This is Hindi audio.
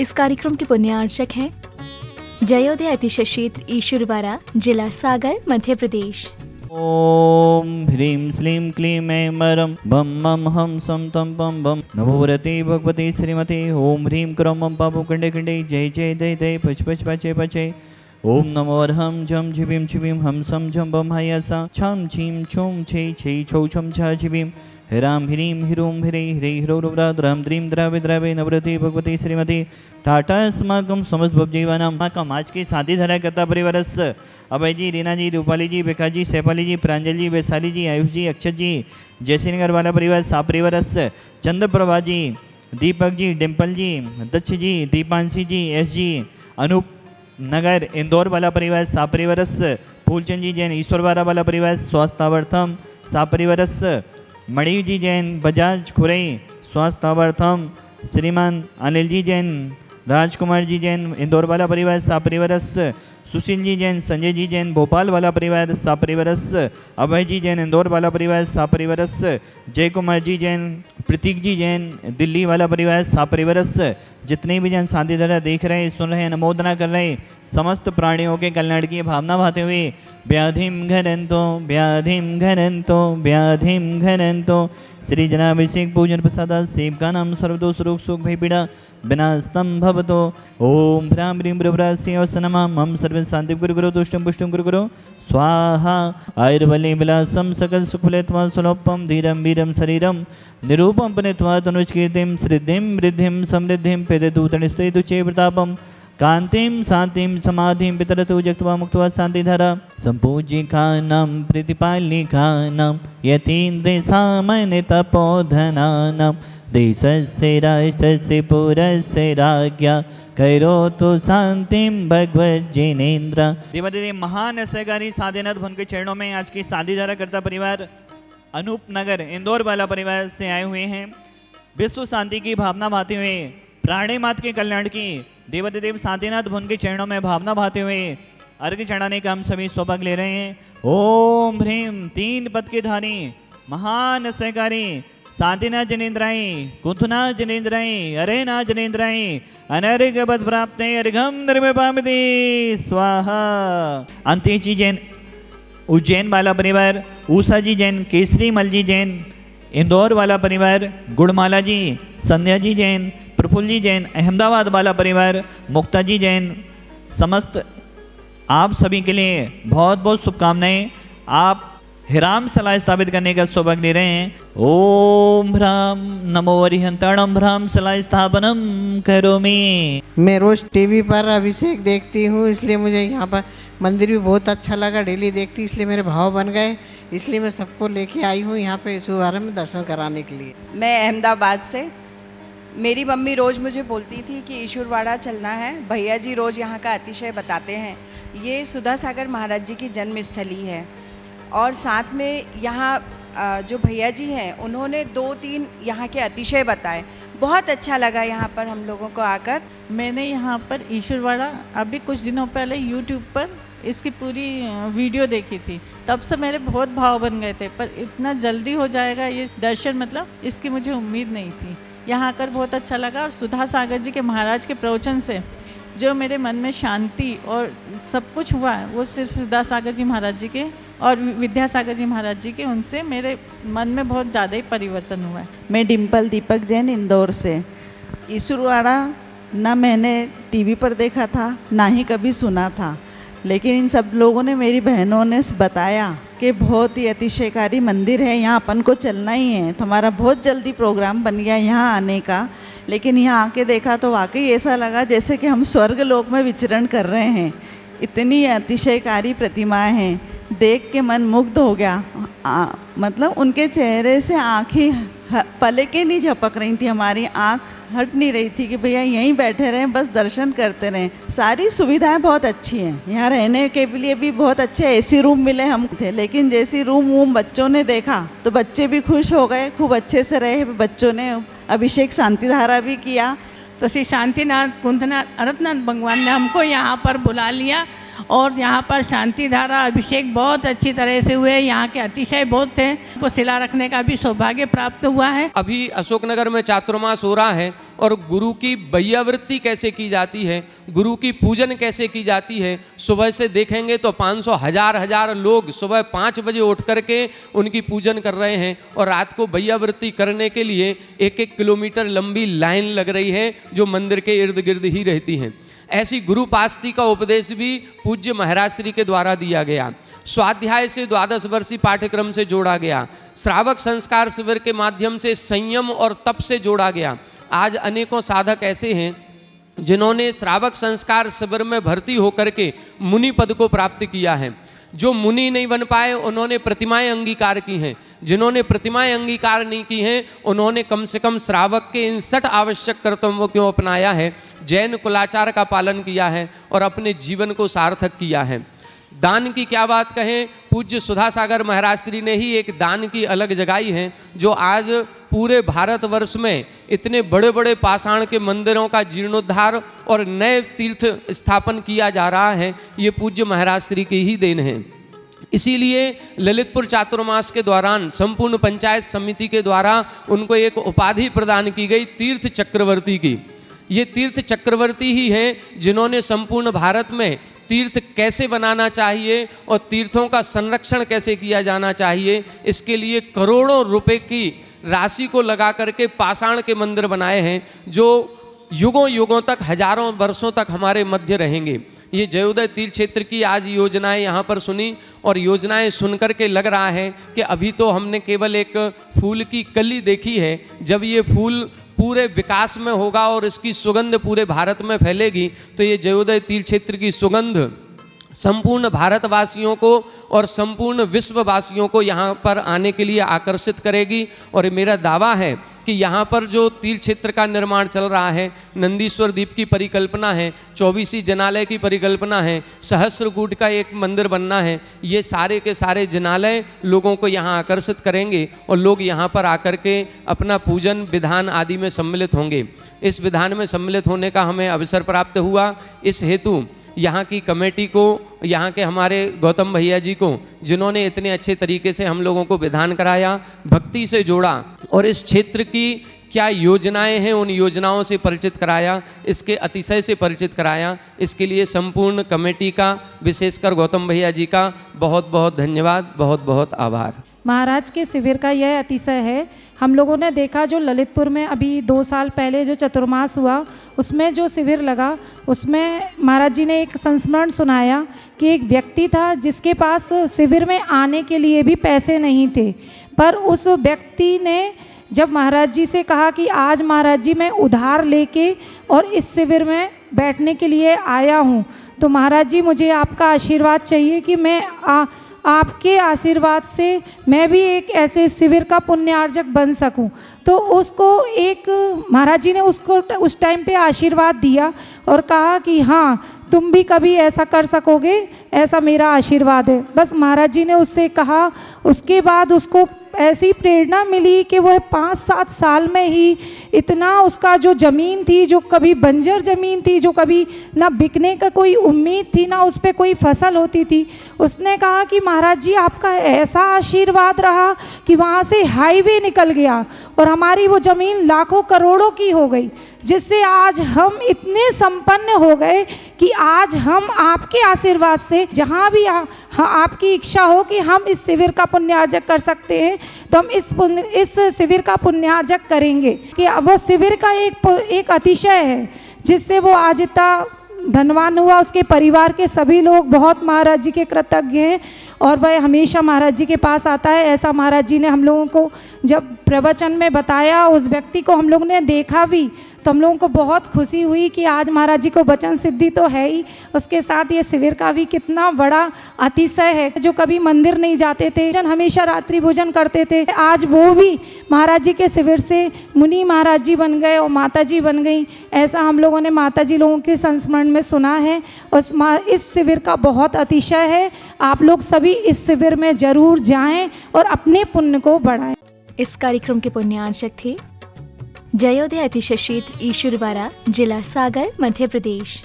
इस कार्यक्रम के पुण्यार्चक हैं जयोदय अतिशय क्षेत्र ईश्वरवाड़ा, जिला सागर, मध्य प्रदेश। ओम ह्रीं श्लीं क्लीं ऐं मरं बम मम हम सम तम पम बम नमो वरते भगवते श्रीमते। ओम ह्रीं क्रौं मम पापो खंडे खंडे जय जय दय दय पच पच पचे पचे। ओम नमो अर्हं झम झिबिं छिबिं हम सम झम बम हयसा छम छीं छुम छे छे छौ छम छ छिबिं ह्रां ह्रीं ह्रूं ह्रे ह्रे ह्रौ द्रां द्रीं द्रावे द्रावे नवरते भगवते श्रीमते। टाटा अस्माकं समस्त भवजीवानां माकम। आज की शादी धरा करता परिवारस अभय जी, रीना जी, रूपाली जी, बेका जी, सैफाली जी, प्रांजल जी, वैशाली जी, आयुष जी, अक्षत जी, जयसिंहनगर वाला परिवार सा परिवारस चंद्रप्रभा जी, दीपक जी, डिम्पल जी, दक्ष जी, दीपांशी जी, एस जी, अनूप नगर इंदौर वाला परिवार सा परिवारस फूलचंद जी जैन ईश्वरवाड़ा वाला परिवार स्वास्थ्यार्थम सा परिवारस मणि जी जैन बजाज खुरई स्वास्थ्यार्थम श्रीमान अनिल जी जैन राजकुमार जी जैन इंदौर वाला परिवार सा परिवारस सुशील जी जैन संजय जी जैन भोपाल वाला परिवार सा परिवारस अभय जी जैन इंदौर वाला परिवार सा परिवारस जय कुमार जी जैन प्रतीक जी जैन दिल्ली वाला परिवार सा परिवारस। जितने भी जन शादी धरा देख रहे, सुन रहे, अनुमोदना कर रहे, समस्त प्राणियों के कल्याण की भावना भाते हुए व्याधिम घनंतो व्याधिम घनंतो व्याधिम घनंतो श्री जनाभिषेक पूजन प्रसाद सेवका नाम सर्वदोष रोग सुख भय पीड़ा विनाशतम भवतो। ओम भ्रां ह्रीं ब्रह्मरास्यवसनमा मम सर्व शांति गुरु गुरु दुष्टम पुष्टम गुरु गुरु स्वाहा। आयुर्बले विलासम सकल सुखफलेत्वा सुलोपम धीरम वीरम शरीरम निरूपम पुनित्वा तनुष्कीर्तिम श्रीधिम वृद्धिम समृद्धिम पेदतु तनिष्ठेतु चे प्रतापम कांतिम शांतिम समाधिम पितरतु जक्त्वा मुक्त्वा शांतिधारा संपूज्यिकानां प्रतिपालिकानां यतीन्द्र सामान्य तपोधनानां देशस्य राष्ट्रस्य पुरस्य राज्ञा करोतु शांतिम भगवज्जिनेन्द्र। देवादिदेव महान सहकारी साधीनाथ भवन के चरणों में आज की शादी धारा करता परिवार अनूप नगर इंदौर वाला परिवार से आए हुए हैं। विश्व शांति की भावना भाते हुए प्राणी मात के कल्याण की देवादिदेव साधीनाथ भवन के चरणों में भावना भाते हुए अर्घ्य चढ़ाने का हम सभी सौभाग्य ले रहे हैं। ओम ह्रीं 3 पद के धारी महान सहकारी साधीनाथ जनेन्द्राय कुंथना जनेन्द्राय अरेना जनेन्द्राय अनर्घ पद प्राप्त अर्घम निर्मपामिति स्वाहा। अंतेश जी जैन उज्जैन वाला परिवार, ऊषा जी जैन, केसरी मल जी जैन इंदौर वाला परिवार, गुड़माला जी, संध्या जी जैन, प्रफुल्ल जी जैन अहमदाबाद वाला परिवार, मुक्ता जी जैन, समस्त आप सभी के लिए बहुत बहुत शुभकामनाएं। आप हिराम सलाह स्थापित करने का सौभाग्य ले रहे हैं। ओम भ्राम नमो अरिहंताणम भ्राम सलाह स्थापनम करोमि। मैं रोज टीवी पर अभिषेक देखती हूँ, इसलिए मुझे यहाँ पर मंदिर भी बहुत अच्छा लगा। डेली देखती इसलिए मेरे भाव बन गए, इसलिए मैं सबको लेके आई हूँ यहाँ पे शुभारंभ में दर्शन कराने के लिए। मैं अहमदाबाद से, मेरी मम्मी रोज़ मुझे बोलती थी कि ईश्वरवाड़ा चलना है। भैया जी रोज़ यहाँ का अतिशय बताते हैं। ये सुधा सागर महाराज जी की जन्म स्थली है और साथ में यहाँ जो भैया जी हैं उन्होंने 2-3 यहाँ के अतिशय बताए। बहुत अच्छा लगा यहाँ पर हम लोगों को आकर। मैंने यहाँ पर ईश्वरवाड़ा अभी कुछ दिनों पहले YouTube पर इसकी पूरी वीडियो देखी थी, तब से मेरे बहुत भाव बन गए थे, पर इतना जल्दी हो जाएगा ये दर्शन, मतलब इसकी मुझे उम्मीद नहीं थी। यहाँ आकर बहुत अच्छा लगा और सुधा सागर जी के महाराज के प्रवचन से जो मेरे मन में शांति और सब कुछ हुआ है वो सिर्फ सुधा सागर जी महाराज जी के और विद्यासागर जी महाराज जी के, उनसे मेरे मन में बहुत ज़्यादा ही परिवर्तन हुआ है। मैं डिम्पल दीपक जैन इंदौर से। ईश्वरवाड़ा ना मैंने टीवी पर देखा था ना ही कभी सुना था, लेकिन इन सब लोगों ने, मेरी बहनों ने बताया कि बहुत ही अतिशयकारी मंदिर है, यहाँ अपन को चलना ही है। तो हमारा बहुत जल्दी प्रोग्राम बन गया यहाँ आने का, लेकिन यहाँ आके देखा तो वाकई ऐसा लगा जैसे कि हम स्वर्ग लोक में विचरण कर रहे हैं। इतनी अतिशयकारी प्रतिमाएं हैं, देख के मन मुग्ध हो गया। मतलब उनके चेहरे से आँखें पलकें नहीं झपक रही थी, हमारी आँख हट नहीं रही थी कि भैया यहीं बैठे रहें, बस दर्शन करते रहें। सारी सुविधाएं बहुत अच्छी हैं, यहाँ रहने के लिए भी बहुत अच्छे एसी रूम मिले हम थे, लेकिन जैसी रूम बच्चों ने देखा तो बच्चे भी खुश हो गए, खूब अच्छे से रहे बच्चों ने। अभिषेक शांतिधारा भी किया। तो श्री शांतिनाथ कुंथनाथ अनंतनाथ भगवान ने हमको यहाँ पर बुला लिया और यहाँ पर शांति धारा अभिषेक बहुत अच्छी तरह से हुए। यहाँ के अतिशय बहुत थे, को शिला रखने का भी सौभाग्य प्राप्त हुआ है। अभी अशोकनगर में चातुर्मास हो रहा है और गुरु की बैयावृत्ति कैसे की जाती है, गुरु की पूजन कैसे की जाती है, सुबह से देखेंगे तो 500 हजार लोग सुबह 5 बजे उठ करके उनकी पूजन कर रहे हैं और रात को बैयावृत्ति करने के लिए 1-1 किलोमीटर लंबी लाइन लग रही है जो मंदिर के इर्द गिर्द ही रहती है। ऐसी गुरु पास्ती का उपदेश भी पूज्य महाराज श्री के द्वारा दिया गया। स्वाध्याय से 12 वर्षीय पाठ्यक्रम से जोड़ा गया। श्रावक संस्कार शिविर के माध्यम से संयम और तप से जोड़ा गया। आज अनेकों साधक ऐसे हैं जिन्होंने श्रावक संस्कार शिविर में भर्ती होकर के मुनि पद को प्राप्त किया है। जो मुनि नहीं बन पाए उन्होंने प्रतिमाएं अंगीकार की हैं। जिन्होंने प्रतिमाएं अंगीकार नहीं की हैं उन्होंने कम से कम श्रावक के इन 60 आवश्यक कर्तव्यों को अपनाया है, जैन कुलाचार का पालन किया है और अपने जीवन को सार्थक किया है। दान की क्या बात कहें, पूज्य सुधा सागर महाराज श्री ने ही एक दान की अलग जगाई है जो आज पूरे भारतवर्ष में इतने बड़े बड़े पाषाण के मंदिरों का जीर्णोद्धार और नए तीर्थ स्थापन किया जा रहा है। ये पूज्य महाराज श्री की ही देन है। इसीलिए ललितपुर चातुर्मास के दौरान संपूर्ण पंचायत समिति के द्वारा उनको एक उपाधि प्रदान की गई तीर्थ चक्रवर्ती की। ये तीर्थ चक्रवर्ती ही हैं जिन्होंने संपूर्ण भारत में तीर्थ कैसे बनाना चाहिए और तीर्थों का संरक्षण कैसे किया जाना चाहिए, इसके लिए करोड़ों रुपए की राशि को लगा करके पाषाण के मंदिर बनाए हैं जो युगों युगों तक, हजारों वर्षों तक हमारे मध्य रहेंगे। ये जयोदय तीर्थ क्षेत्र की आज योजनाएं यहाँ पर सुनी और योजनाएं सुन करके लग रहा है कि अभी तो हमने केवल एक फूल की कली देखी है। जब ये फूल पूरे विकास में होगा और इसकी सुगंध पूरे भारत में फैलेगी तो ये जयोदय तीर्थ क्षेत्र की सुगंध संपूर्ण भारतवासियों को और संपूर्ण विश्ववासियों को यहाँ पर आने के लिए आकर्षित करेगी। और मेरा दावा है कि यहाँ पर जो तीर्थ क्षेत्र का निर्माण चल रहा है, नंदीश्वर द्वीप की परिकल्पना है, 24 जनालय की परिकल्पना है, सहस्त्रकूट का एक मंदिर बनना है, ये सारे के सारे जनालय लोगों को यहाँ आकर्षित करेंगे और लोग यहाँ पर आकर के अपना पूजन विधान आदि में सम्मिलित होंगे। इस विधान में सम्मिलित होने का हमें अवसर प्राप्त हुआ। इस हेतु यहाँ की कमेटी को, यहाँ के हमारे गौतम भैया जी को, जिन्होंने इतने अच्छे तरीके से हम लोगों को विधान कराया, भक्ति से जोड़ा और इस क्षेत्र की क्या योजनाएं हैं उन योजनाओं से परिचित कराया, इसके अतिशय से परिचित कराया, इसके लिए संपूर्ण कमेटी का, विशेषकर गौतम भैया जी का बहुत बहुत धन्यवाद, बहुत बहुत आभार। महाराज के शिविर का यह अतिशय है। हम लोगों ने देखा जो ललितपुर में अभी 2 साल पहले जो चतुर्मास हुआ उसमें जो शिविर लगा उसमें महाराज जी ने एक संस्मरण सुनाया कि एक व्यक्ति था जिसके पास शिविर में आने के लिए भी पैसे नहीं थे, पर उस व्यक्ति ने जब महाराज जी से कहा कि आज महाराज जी मैं उधार लेके और इस शिविर में बैठने के लिए आया हूँ, तो महाराज जी मुझे आपका आशीर्वाद चाहिए कि मैं आपके आशीर्वाद से मैं भी एक ऐसे शिविर का पुण्यार्जक बन सकूं। तो उसको एक महाराज जी ने उसको उस टाइम पे आशीर्वाद दिया और कहा कि हाँ तुम भी कभी ऐसा कर सकोगे, ऐसा मेरा आशीर्वाद है। बस महाराज जी ने उससे कहा, उसके बाद उसको ऐसी प्रेरणा मिली कि वह 5-7 साल में ही इतना उसका जो ज़मीन थी, जो कभी बंजर ज़मीन थी, जो कभी ना बिकने का कोई उम्मीद थी, ना उस पर कोई फसल होती थी, उसने कहा कि महाराज जी आपका ऐसा आशीर्वाद रहा कि वहाँ से हाईवे निकल गया और हमारी वो ज़मीन लाखों करोड़ों की हो गई, जिससे आज हम इतने संपन्न हो गए कि आज हम आपके आशीर्वाद से जहाँ भी आपकी इच्छा हो कि हम इस शिविर का पुण्यार्जक कर सकते हैं तो हम इस शिविर का पुण्यार्जक करेंगे। कि वो शिविर का एक अतिशय है जिससे वो आज इतना धनवान हुआ। उसके परिवार के सभी लोग बहुत महाराज जी के कृतज्ञ हैं और वह हमेशा महाराज जी के पास आता है। ऐसा महाराज जी ने हम लोगों को जब प्रवचन में बताया, उस व्यक्ति को हम लोग ने देखा भी तो हम लोगों को बहुत खुशी हुई कि आज महाराज जी को वचन सिद्धि तो है ही, उसके साथ ये शिविर का भी कितना बड़ा अतिशय है। जो कभी मंदिर नहीं जाते थे, हमेशा रात्रि भोजन करते थे, आज वो भी महाराज जी के शिविर से मुनि महाराज जी बन गए और माता जी बन गई। ऐसा हम लोगों ने माता जी लोगों के संस्मरण में सुना है और इस शिविर का बहुत अतिशय है। आप लोग सभी इस शिविर में ज़रूर जाएं और अपने पुण्य को बढ़ाएं। इस कार्यक्रम के पुण्यार्चक थे जयोदय अतिशय क्षेत्र ईशुरवाड़ा, जिला सागर, मध्य प्रदेश।